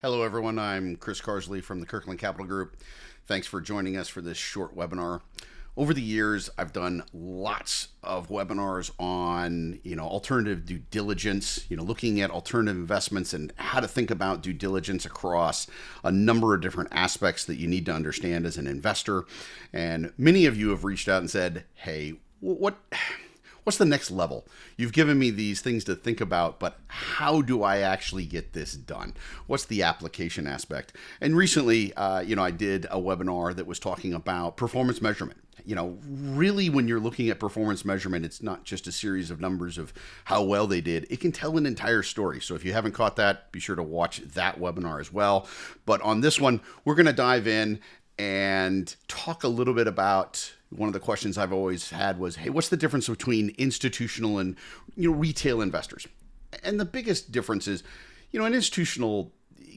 Hello, everyone. I'm Chris Carsley from the Kirkland Capital Group. Thanks for joining us for this short webinar. Over the years, I've done lots of webinars on, alternative due diligence, looking at alternative investments and how to think about due diligence across a number of different aspects that you need to understand as an investor. And many of you have reached out and said, hey, what's the next level? You've given me these things to think about, but how do I actually get this done? What's the application aspect? And recently, I did a webinar that was talking about performance measurement. Really, when you're looking at performance measurement, it's not just a series of numbers of how well they did. It can tell an entire story. So if you haven't caught that, be sure to watch that webinar as well. But on this one, we're going to dive in and talk a little bit about one of the questions I've always had was, hey, what's the difference between institutional and retail investors? And the biggest difference is, an institutional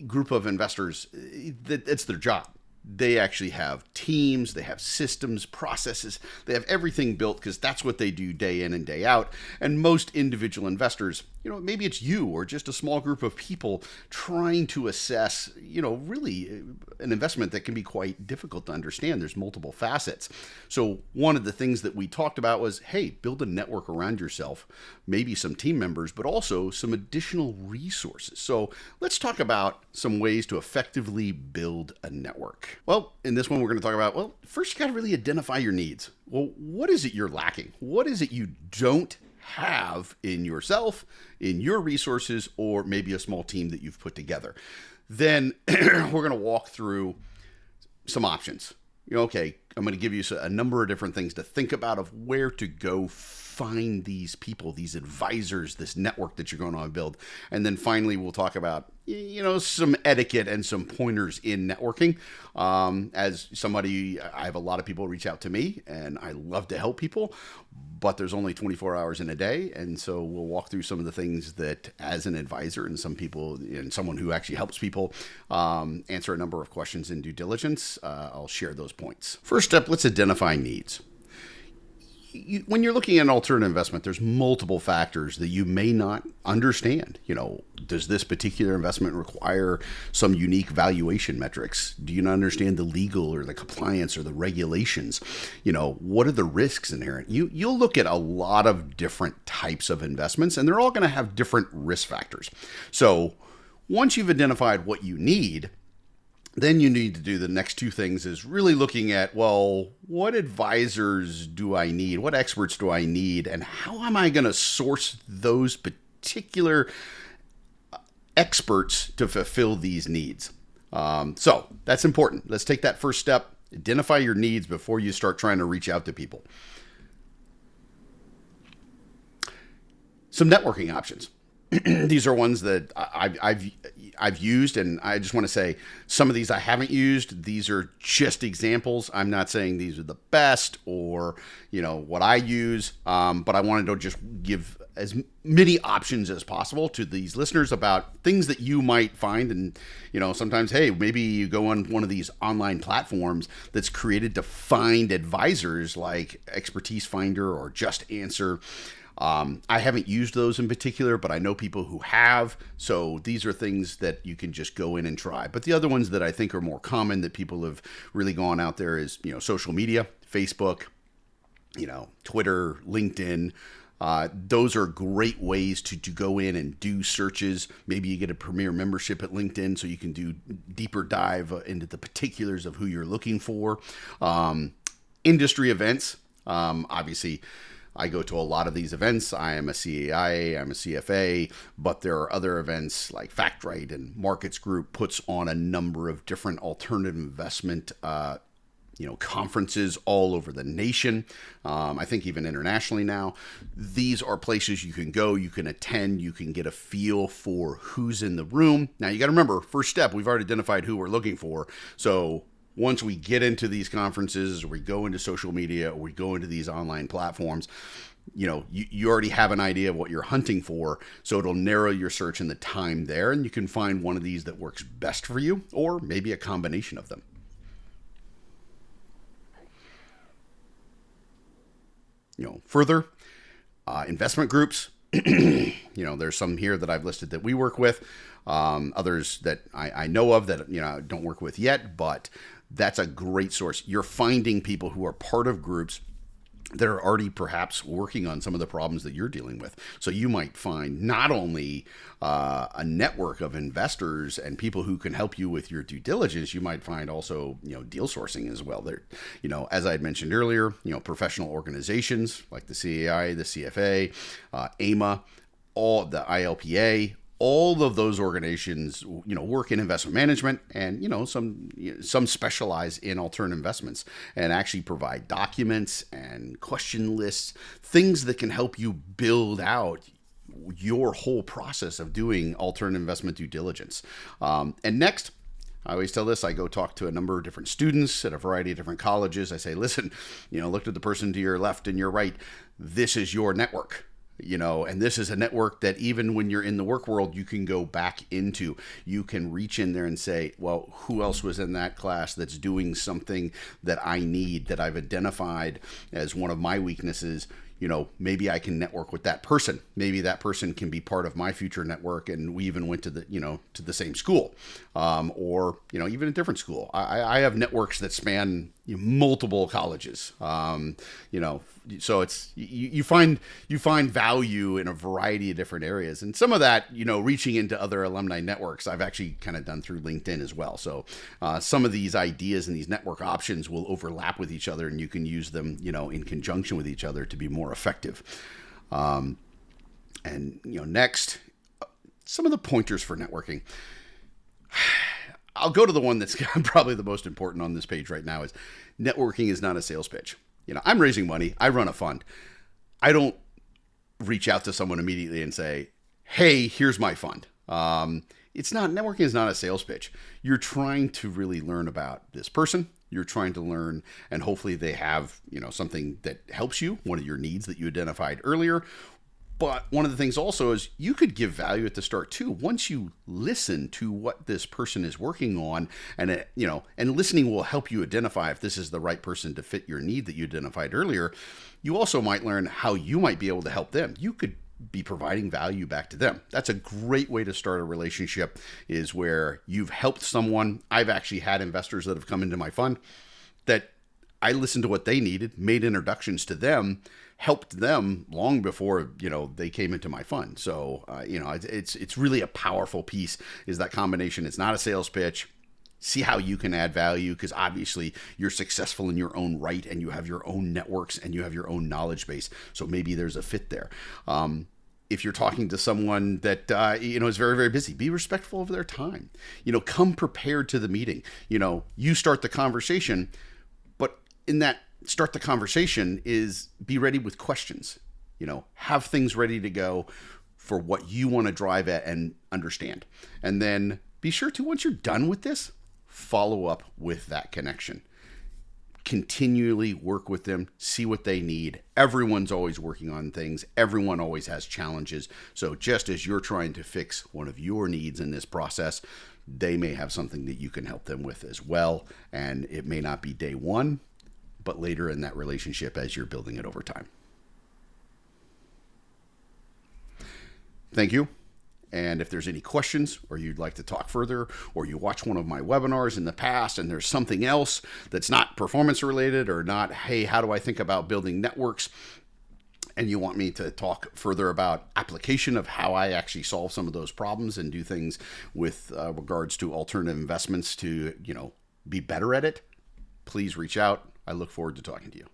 group of investors, it's their job. They actually have teams, they have systems, processes, they have everything built because that's what they do day in and day out. And most individual investors, maybe it's you or just a small group of people trying to assess, really an investment that can be quite difficult to understand. There's multiple facets. So one of the things that we talked about was, hey, build a network around yourself, maybe some team members, but also some additional resources. So let's talk about some ways to effectively build a network. Well, in this one, we're going to talk about, first you got to really identify your needs. Well, what is it you're lacking? What is it you don't have in yourself, in your resources, or maybe a small team that you've put together? Then we're going to walk through some options. Okay, I'm going to give you a number of different things to think about of where to go find these people, these advisors, this network that you're going to build. And then finally, we'll talk about, some etiquette and some pointers in networking. As somebody, I have a lot of people reach out to me and I love to help people, but there's only 24 hours in a day. And so we'll walk through some of the things that as an advisor and some people and someone who actually helps people answer a number of questions in due diligence, I'll share those points. First step, let's identify needs. When you're looking at an alternative investment, there's multiple factors that you may not understand. Does this particular investment require some unique valuation metrics? Do you not understand the legal or the compliance or the regulations? What are the risks inherent? You'll look at a lot of different types of investments, and they're all going to have different risk factors. So once you've identified what you need, then you need to do the next two things is really looking at, what advisors do I need? What experts do I need? And how am I going to source those particular experts to fulfill these needs? So that's important. Let's take that first step. Identify your needs before you start trying to reach out to people. Some networking options. These are ones that I've used, and I just want to say some of these I haven't used. These are just examples. I'm not saying these are the best or what I use, but I wanted to just give as many options as possible to these listeners about things that you might find. And sometimes, hey, maybe you go on one of these online platforms that's created to find advisors like Expertise Finder or Just Answer. I haven't used those in particular, but I know people who have. So these are things that you can just go in and try. But the other ones that I think are more common that people have really gone out there is, social media, Facebook, Twitter, LinkedIn. Those are great ways to go in and do searches. Maybe you get a premier membership at LinkedIn so you can do deeper dive into the particulars of who you're looking for. Industry events, obviously. I go to a lot of these events. I am a CAI, I'm a CFA, but there are other events like FactRight and Markets Group puts on a number of different alternative investment conferences all over the nation. I think even internationally now. These are places you can go, you can attend, you can get a feel for who's in the room. Now you got to remember, first step, we've already identified who we're looking for. So once we get into these conferences or we go into social media or we go into these online platforms, you already have an idea of what you're hunting for. So it'll narrow your search in the time there, and you can find one of these that works best for you, or maybe a combination of them. Further, investment groups. There's some here that I've listed that we work with, others that I know of that, don't work with yet, but that's a great source. You're finding people who are part of groups that are already perhaps working on some of the problems that you're dealing with. So you might find not only a network of investors and people who can help you with your due diligence, you might find also, deal sourcing as well. There, as I had mentioned earlier, professional organizations like the CAI, the CFA, AMA, all the ILPA, all of those organizations, work in investment management, and some specialize in alternative investments and actually provide documents and question lists, things that can help you build out your whole process of doing alternative investment due diligence. And next, I always tell this, I go talk to a number of different students at a variety of different colleges. I say, listen, look at the person to your left and your right. This is your network. And this is a network that even when you're in the work world, you can go back into. You can reach in there and say, well, who else was in that class that's doing something that I need, that I've identified as one of my weaknesses? Maybe I can network with that person. Maybe that person can be part of my future network, and we even went to the same school, or even a different school. I have networks that span multiple colleges. So it's you find value in a variety of different areas, and some of that reaching into other alumni networks I've actually kind of done through LinkedIn as well. So some of these ideas and these network options will overlap with each other, and you can use them in conjunction with each other to be more effective. Next, some of the pointers for networking. I'll go to the one that's probably the most important on this page right now. Is networking is not a sales pitch. I'm raising money. I run a fund. I don't reach out to someone immediately and say, hey, here's my fund. Networking is not a sales pitch. You're trying to really learn about this person. You're trying to learn, and hopefully they have, something that helps you, one of your needs that you identified earlier. But one of the things also is you could give value at the start too. Once you listen to what this person is working on, and and listening will help you identify if this is the right person to fit your need that you identified earlier. You also might learn how you might be able to help them. You could be providing value back to them. That's a great way to start a relationship, is where you've helped someone. I've actually had investors that have come into my fund that I listened to what they needed, made introductions to them, helped them long before they came into my fund. So it's really a powerful piece, is that combination. It's not a sales pitch. See how you can add value, because obviously you're successful in your own right, and you have your own networks and you have your own knowledge base. So maybe there's a fit there. If you're talking to someone that is very, very busy, be respectful of their time. Come prepared to the meeting. You start the conversation, but in that start the conversation is be ready with questions. Have things ready to go for what you want to drive at and understand. And then be sure to, once you're done with this, follow up with that connection. Continually work with them, see what they need. Everyone's always working on things. Everyone always has challenges. So just as you're trying to fix one of your needs in this process, they may have something that you can help them with as well. And it may not be day one, but later in that relationship as you're building it over time. Thank you. And if there's any questions, or you'd like to talk further, or you watch one of my webinars in the past and there's something else that's not performance related, or not, hey, how do I think about building networks? And you want me to talk further about application of how I actually solve some of those problems and do things with regards to alternative investments to, be better at it, please reach out. I look forward to talking to you.